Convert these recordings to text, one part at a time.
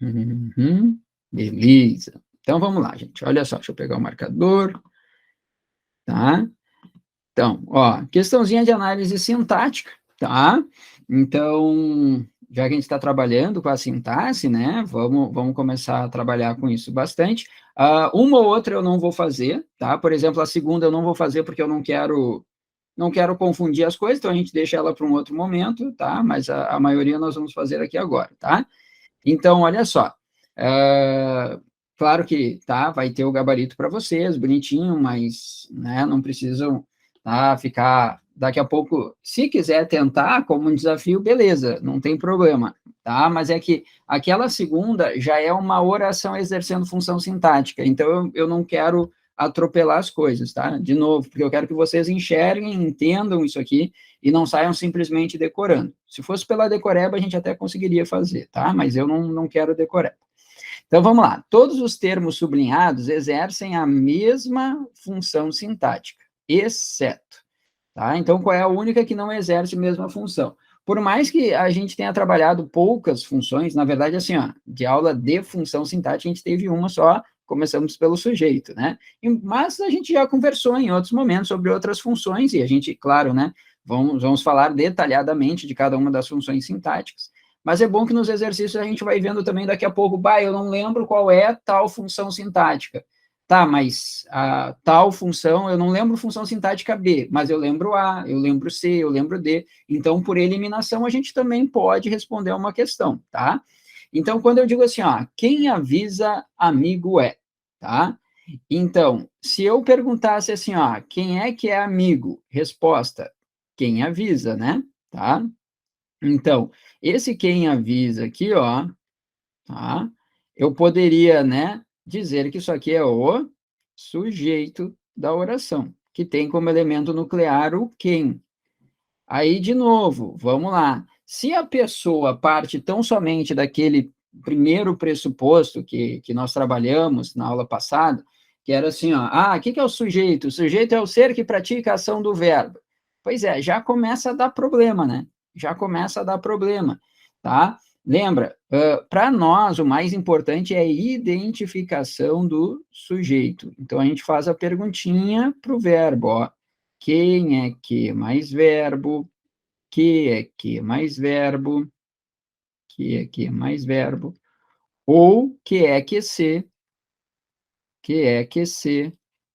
Uhum. Beleza. Então, vamos lá, gente. Olha só, deixa eu pegar o marcador, tá? Então, ó, questãozinha de análise sintática, tá? Então, já que a gente está trabalhando com a sintaxe, né? Vamos começar a trabalhar com isso bastante. Uma ou outra eu não vou fazer, tá? Por exemplo, a segunda eu não vou fazer porque eu não quero confundir as coisas, então a gente deixa ela para um outro momento, tá? Mas a maioria nós vamos fazer aqui agora, tá? Então, olha só. ah, claro que tá, vai ter o gabarito para vocês, bonitinho, mas né, não precisam tá, ficar. Daqui a pouco, se quiser tentar como um desafio, beleza, não tem problema, tá? Mas é que aquela segunda já é uma oração exercendo função sintática, então eu não quero atropelar as coisas, tá? De novo, porque eu quero que vocês enxerguem, entendam isso aqui, e não saiam simplesmente decorando. Se fosse pela decoreba, a gente até conseguiria fazer, tá? Mas eu não quero decoreba. Então, vamos lá. Todos os termos sublinhados exercem a mesma função sintática, exceto, tá? Então, qual é a única que não exerce a mesma função? Por mais que a gente tenha trabalhado poucas funções, na verdade, assim, ó, de aula de função sintática, a gente teve uma só, começamos pelo sujeito, né? Mas a gente já conversou em outros momentos sobre outras funções, e a gente, claro, né, vamos falar detalhadamente de cada uma das funções sintáticas. Mas é bom que nos exercícios a gente vai vendo também daqui a pouco, eu não lembro qual é tal função sintática. Tá, mas a tal função, eu não lembro função sintática B, mas eu lembro A, eu lembro C, eu lembro D. Então, por eliminação, a gente também pode responder uma questão, tá? Então, quando eu digo assim, ó, quem avisa, amigo é, tá? Então, se eu perguntasse assim, ó, quem é que é amigo? Resposta, quem avisa, né? Tá? Então, esse quem avisa aqui, ó, tá? Eu poderia, né, dizer que isso aqui é o sujeito da oração, que tem como elemento nuclear o quem. Aí, de novo, vamos lá. Se a pessoa parte tão somente daquele primeiro pressuposto que nós trabalhamos na aula passada, que era assim, ó, o que é o sujeito? O sujeito é o ser que pratica a ação do verbo. Pois é, já começa a dar problema, né? Já começa a dar problema, tá? Lembra, para nós, o mais importante é a identificação do sujeito. Então, a gente faz a perguntinha para o verbo, ó. Quem é que mais verbo? Que é que mais verbo? Que é que mais verbo? Ou que é que se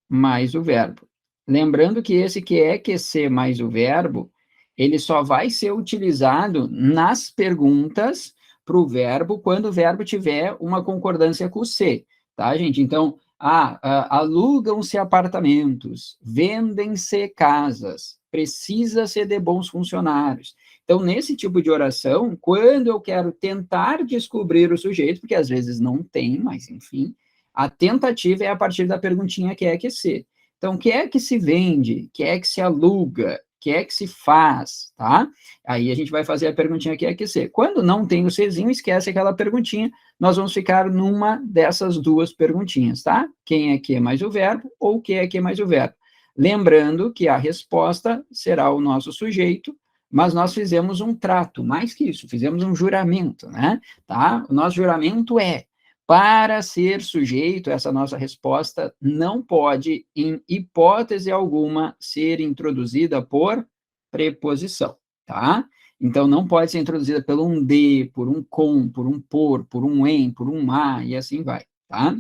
mais o verbo. Lembrando que esse que é que se mais o verbo, ele só vai ser utilizado nas perguntas para o verbo quando o verbo tiver uma concordância com o se, tá, gente? Então, alugam-se apartamentos, vendem-se casas, precisa-se de bons funcionários. Então, nesse tipo de oração, quando eu quero tentar descobrir o sujeito, porque às vezes não tem, mas enfim, a tentativa é a partir da perguntinha que é que se. Então, o que é que se vende? O que é que se aluga? O que é que se faz? Tá? Aí a gente vai fazer a perguntinha que é que se. Quando não tem o sezinho, esquece aquela perguntinha. Nós vamos ficar numa dessas duas perguntinhas, tá? Quem é que é mais o verbo ou o que é que é mais o verbo? Lembrando que a resposta será o nosso sujeito, mas nós fizemos um trato, mais que isso, fizemos um juramento, né? Tá? O nosso juramento é para ser sujeito, essa nossa resposta não pode, em hipótese alguma, ser introduzida por preposição, tá? Então, não pode ser introduzida por um de, por um com, por um por um em, por um a, e assim vai, tá?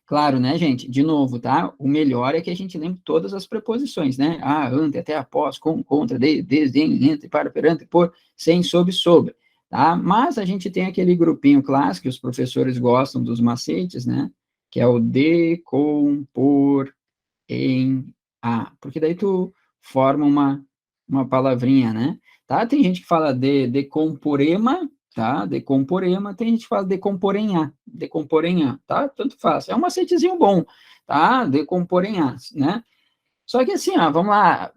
Claro, né, gente? De novo, tá? O melhor é que a gente lembre todas as preposições, né? Ante, até, após, com, contra, desde, em, entre, para, perante, por, sem, sob, sobre, tá? Mas a gente tem aquele grupinho clássico, que os professores gostam dos macetes, né? Que é o de, com, por, em, a. Porque daí tu forma uma palavrinha, né? Tá? Tem gente que fala de comporema, tá? Decomporema, tem gente que fala decomporenhar, tá? Tanto faz. É um macetezinho bom, tá? Decomporenhar, né? Só que assim, vamos lá,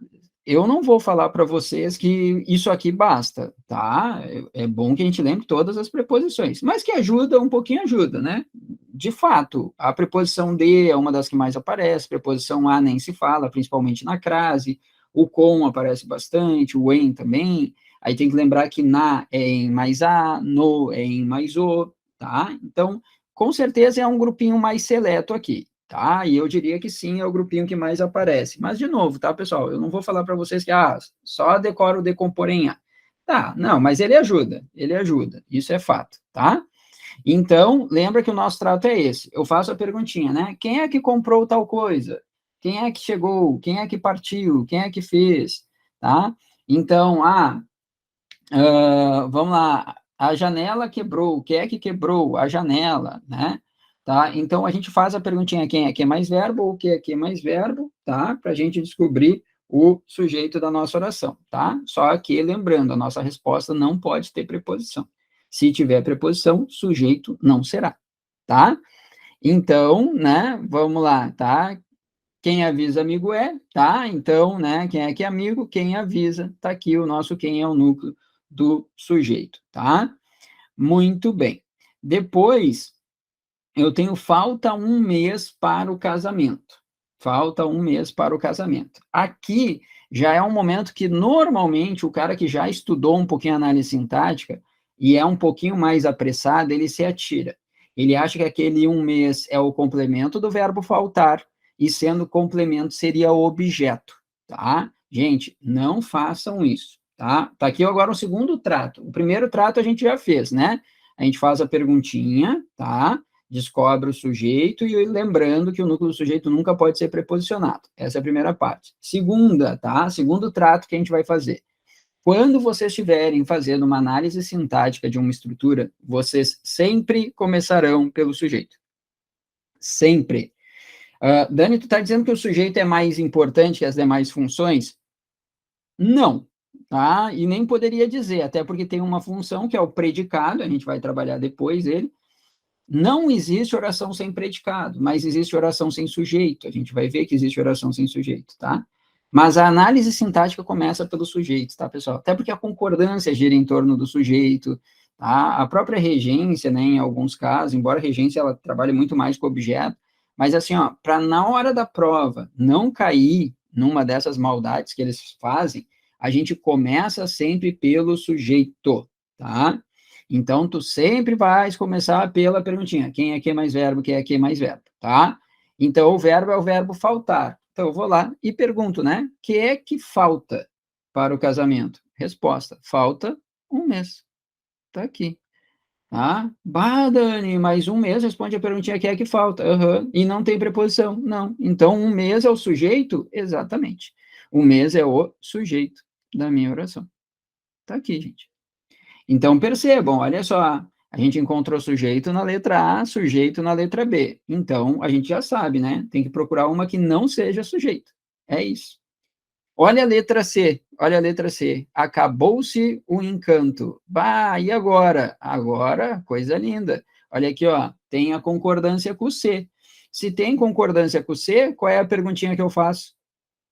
eu não vou falar para vocês que isso aqui basta, tá? É bom que a gente lembre todas as preposições, mas que ajuda, um pouquinho ajuda, né? De fato, a preposição de é uma das que mais aparece, preposição a nem se fala, principalmente na crase, o com aparece bastante, o em também, aí tem que lembrar que na é em mais a, no é em mais o, tá? Então, com certeza é um grupinho mais seleto aqui, tá? E eu diria que sim, é o grupinho que mais aparece. Mas, de novo, tá, pessoal? Eu não vou falar para vocês que, só decora o decompor em A. Tá, não, mas ele ajuda, isso é fato, tá? Então, lembra que o nosso trato é esse. Eu faço a perguntinha, né? Quem é que comprou tal coisa? Quem é que chegou? Quem é que partiu? Quem é que fez? Tá? Então, vamos lá. A janela quebrou. Quem é que quebrou? A janela, né? Tá? Então, a gente faz a perguntinha quem é que é mais verbo ou quem é que é mais verbo, tá? Para a gente descobrir o sujeito da nossa oração, tá? Só que, lembrando, a nossa resposta não pode ter preposição. Se tiver preposição, sujeito não será, tá? Então, né, vamos lá, tá? Quem avisa amigo é, tá? Então, né, quem é que é amigo? Quem avisa, tá aqui o nosso quem é o núcleo do sujeito, tá? Muito bem. Depois, eu tenho falta um mês para o casamento. Falta um mês para o casamento. Aqui já é um momento que normalmente o cara que já estudou um pouquinho análise sintática e é um pouquinho mais apressado, ele se atira. Ele acha que aquele um mês é o complemento do verbo faltar e sendo complemento seria o objeto, tá? Gente, não façam isso, tá? Tá aqui agora o segundo trato. O primeiro trato a gente já fez, né? A gente faz a perguntinha, tá? Descobre o sujeito e lembrando que o núcleo do sujeito nunca pode ser preposicionado. Essa é a primeira parte. Segunda, tá? Segundo trato que a gente vai fazer. Quando vocês estiverem fazendo uma análise sintática de uma estrutura, vocês sempre começarão pelo sujeito. Sempre. Dani, tu está dizendo que o sujeito é mais importante que as demais funções? Não, tá? E nem poderia dizer, até porque tem uma função que é o predicado, a gente vai trabalhar depois ele. Não existe oração sem predicado, mas existe oração sem sujeito. A gente vai ver que existe oração sem sujeito, tá? Mas a análise sintática começa pelo sujeito, tá, pessoal? Até porque a concordância gira em torno do sujeito, tá? A própria regência, né, em alguns casos, embora a regência ela trabalhe muito mais com o objeto, mas assim, ó, para na hora da prova não cair numa dessas maldades que eles fazem, a gente começa sempre pelo sujeito, tá? Então, tu sempre vais começar pela perguntinha, quem é que é mais verbo, quem é que é mais verbo, tá? Então, o verbo é o verbo faltar. Então, eu vou lá e pergunto, né? Que é que falta para o casamento? Resposta, falta um mês. Tá aqui, tá? Bah, Dani, mais um mês, responde a perguntinha, que é que falta? Aham. E não tem preposição? Não. Então, um mês é o sujeito? Exatamente. Um mês é o sujeito da minha oração. Tá aqui, gente. Então, percebam, olha só, a gente encontrou sujeito na letra A, sujeito na letra B. Então, a gente já sabe, né? Tem que procurar uma que não seja sujeito. É isso. Olha a letra C, olha a letra C. Acabou-se o encanto. Bah, e agora? Agora, coisa linda. Olha aqui, ó, tem a concordância com o C. Se tem concordância com o C, qual é a perguntinha que eu faço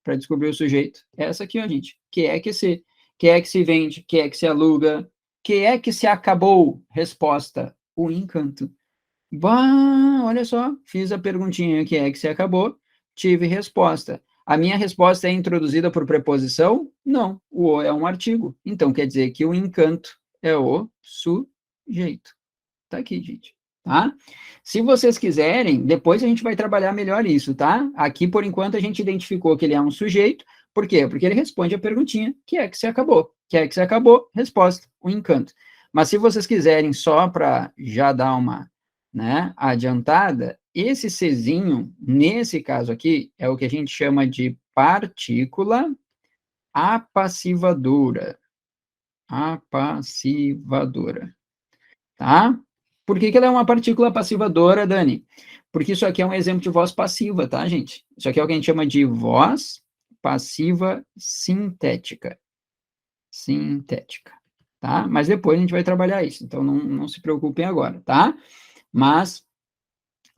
para descobrir o sujeito? Essa aqui, ó, gente. Que é que se? Que é que se vende? Que é que se aluga? Que é que se acabou? Resposta: o encanto. Bah, olha só, fiz a perguntinha que é que se acabou, tive resposta. A minha resposta é introduzida por preposição? Não, o é um artigo. Então quer dizer que o encanto é o sujeito. Tá aqui, gente. Tá? Se vocês quiserem, depois a gente vai trabalhar melhor isso, tá? Aqui, por enquanto, a gente identificou que ele é um sujeito. Por quê? Porque ele responde a perguntinha, que é que se acabou. Que é que se acabou? Resposta, o encanto. Mas se vocês quiserem, só para já dar uma, né, adiantada, esse Czinho, nesse caso aqui, é o que a gente chama de partícula apassivadora. Apassivadora. Tá? Por que que ela é uma partícula passivadora, Dani? Porque isso aqui é um exemplo de voz passiva, tá, gente? Isso aqui é o que a gente chama de voz passiva sintética. Sintética, tá? Mas depois a gente vai trabalhar isso, então não se preocupem agora, tá? Mas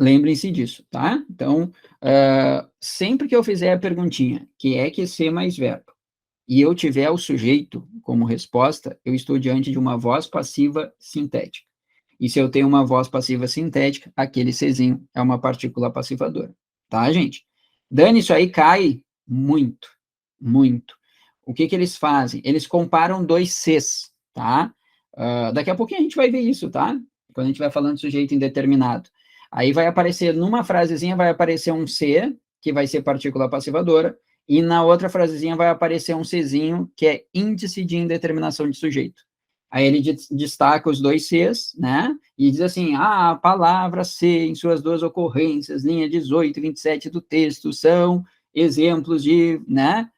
lembrem-se disso, tá? Então, sempre que eu fizer a perguntinha, que é que ser mais verbo, e eu tiver o sujeito como resposta, eu estou diante de uma voz passiva sintética. E se eu tenho uma voz passiva sintética, aquele Czinho é uma partícula passivadora. Tá, gente? Dani, isso aí cai muito, muito. O que que eles fazem? Eles comparam dois Cs, tá? Daqui a pouquinho a gente vai ver isso, tá? quando a gente vai falando de sujeito indeterminado. Aí vai aparecer, numa frasezinha, vai aparecer um C, que vai ser partícula passivadora, e na outra frasezinha vai aparecer um Czinho, que é índice de indeterminação de sujeito. Aí ele destaca os dois Cs, né? E diz assim, a palavra C, em suas duas ocorrências, linha 18 e 27 do texto, são exemplos de, né,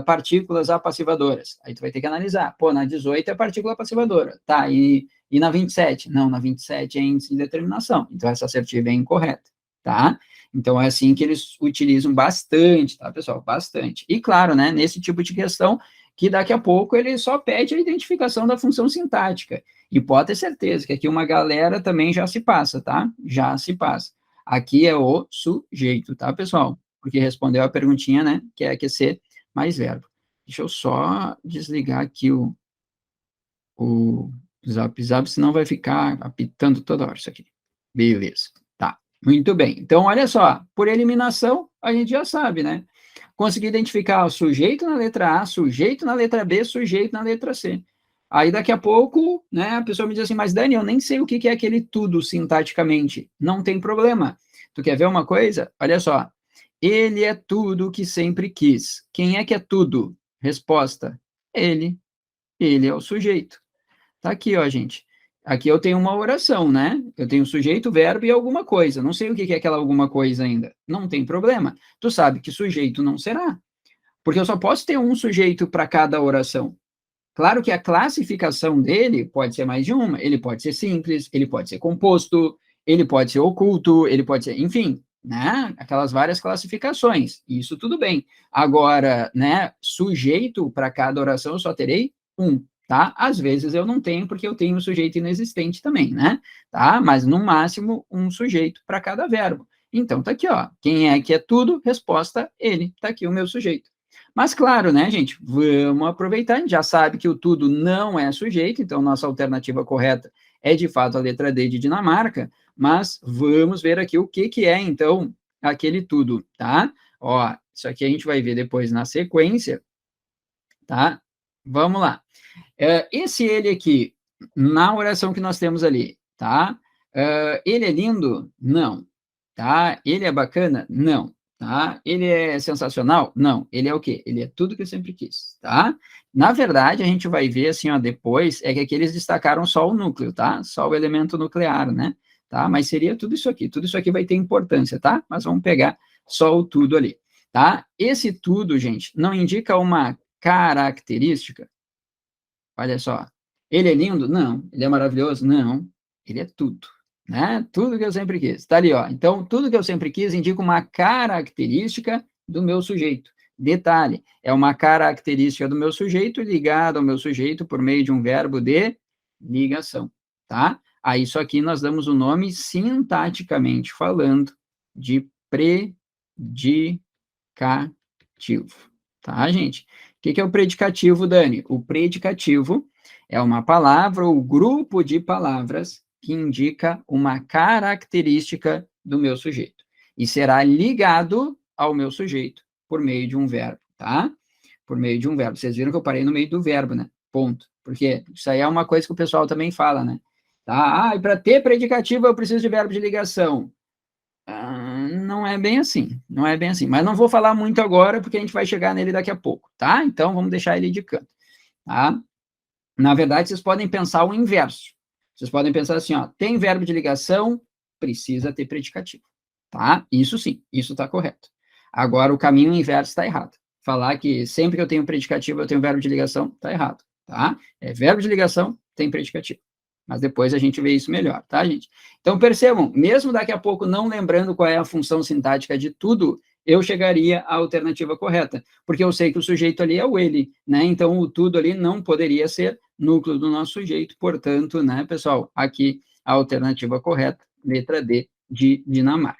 partículas apassivadoras. Aí tu vai ter que analisar. Pô, na 18 é partícula passivadora. Tá, e na 27? Não, na 27 é índice de determinação. Então, essa assertiva é incorreta, tá? Então, é assim que eles utilizam bastante, tá, pessoal? Bastante. E, claro, né, nesse tipo de questão, que daqui a pouco ele só pede a identificação da função sintática. E pode ter certeza que aqui uma galera também já se passa, tá? Já se passa. Aqui é o sujeito, tá, pessoal? Porque respondeu a perguntinha, né, que é aquecer mais verbo. Deixa eu só desligar aqui o Zap, senão vai ficar apitando toda hora isso aqui. Beleza, tá. Muito bem. Então, olha só, por eliminação, a gente já sabe, né? Consegui identificar o sujeito na letra A, sujeito na letra B, sujeito na letra C. Aí, daqui a pouco, né, a pessoa me diz assim, mas Dani, eu nem sei o que é aquele tudo sintaticamente. Não tem problema. Tu quer ver uma coisa? Olha só. Ele é tudo o que sempre quis. Quem é que é tudo? Resposta. Ele. Ele é o sujeito. Tá aqui, ó, gente. Aqui eu tenho uma oração, né? Eu tenho sujeito, verbo e alguma coisa. Não sei o que é aquela alguma coisa ainda. Não tem problema. Tu sabe que sujeito não será. Porque eu só posso ter um sujeito para cada oração. Claro que a classificação dele pode ser mais de uma. Ele pode ser simples, ele pode ser composto, ele pode ser oculto, ele pode ser, enfim, né? Aquelas várias classificações. Isso tudo bem. Agora, né, sujeito para cada oração eu só terei um, tá? Às vezes eu não tenho, porque eu tenho um sujeito inexistente também, né? Tá? Mas no máximo um sujeito para cada verbo. Então tá aqui, ó. Quem é que é tudo? Resposta, ele. Tá aqui o meu sujeito. Mas claro, né, gente, vamos aproveitar, a gente já sabe que o tudo não é sujeito, então nossa alternativa correta é de fato a letra D de Dinamarca, mas vamos ver aqui o que é, então, aquele tudo, tá? Ó, isso aqui a gente vai ver depois na sequência, tá? Vamos lá. Esse ele aqui, na oração que nós temos ali, tá? Ele é lindo? Não. Tá? Ele é bacana? Não. Tá? Ele é sensacional? Não. Ele é o quê? Ele é tudo que eu sempre quis, tá? Na verdade, a gente vai ver assim, ó, depois, é que aqui eles destacaram só o núcleo, tá? Só o elemento nuclear, né? Tá? Mas seria tudo isso aqui vai ter importância, tá? Mas vamos pegar só o tudo ali, tá? Esse tudo, gente, não indica uma característica. Olha só. Ele é lindo? Não. Ele é maravilhoso? Não. Ele é tudo, né? Tudo que eu sempre quis. Está ali, ó. Então, tudo que eu sempre quis indica uma característica do meu sujeito. Detalhe, é uma característica do meu sujeito ligada ao meu sujeito por meio de um verbo de ligação, tá? A isso aqui nós damos o nome, sintaticamente falando, de predicativo, tá, gente? O que é o predicativo, Dani? O predicativo é uma palavra ou grupo de palavras que indica uma característica do meu sujeito. E será ligado ao meu sujeito por meio de um verbo, tá? Por meio de um verbo. Vocês viram que eu parei no meio do verbo, né? Ponto. Porque isso aí é uma coisa que o pessoal também fala, né? Tá? E para ter predicativo eu preciso de verbo de ligação. Não é bem assim, não é bem assim. Mas não vou falar muito agora, porque a gente vai chegar nele daqui a pouco, tá? Então, vamos deixar ele de canto, tá? Na verdade, vocês podem pensar o inverso. Vocês podem pensar assim, ó, tem verbo de ligação, precisa ter predicativo, tá? Isso sim, isso está correto. Agora, o caminho inverso está errado. Falar que sempre que eu tenho predicativo, eu tenho verbo de ligação, está errado, tá? É verbo de ligação, tem predicativo. Mas depois a gente vê isso melhor, tá, gente? Então, percebam, mesmo daqui a pouco não lembrando qual é a função sintática de tudo, eu chegaria à alternativa correta, porque eu sei que o sujeito ali é o ele, né? Então, o tudo ali não poderia ser núcleo do nosso sujeito, portanto, né, pessoal, aqui a alternativa correta, letra D de Dinamarca.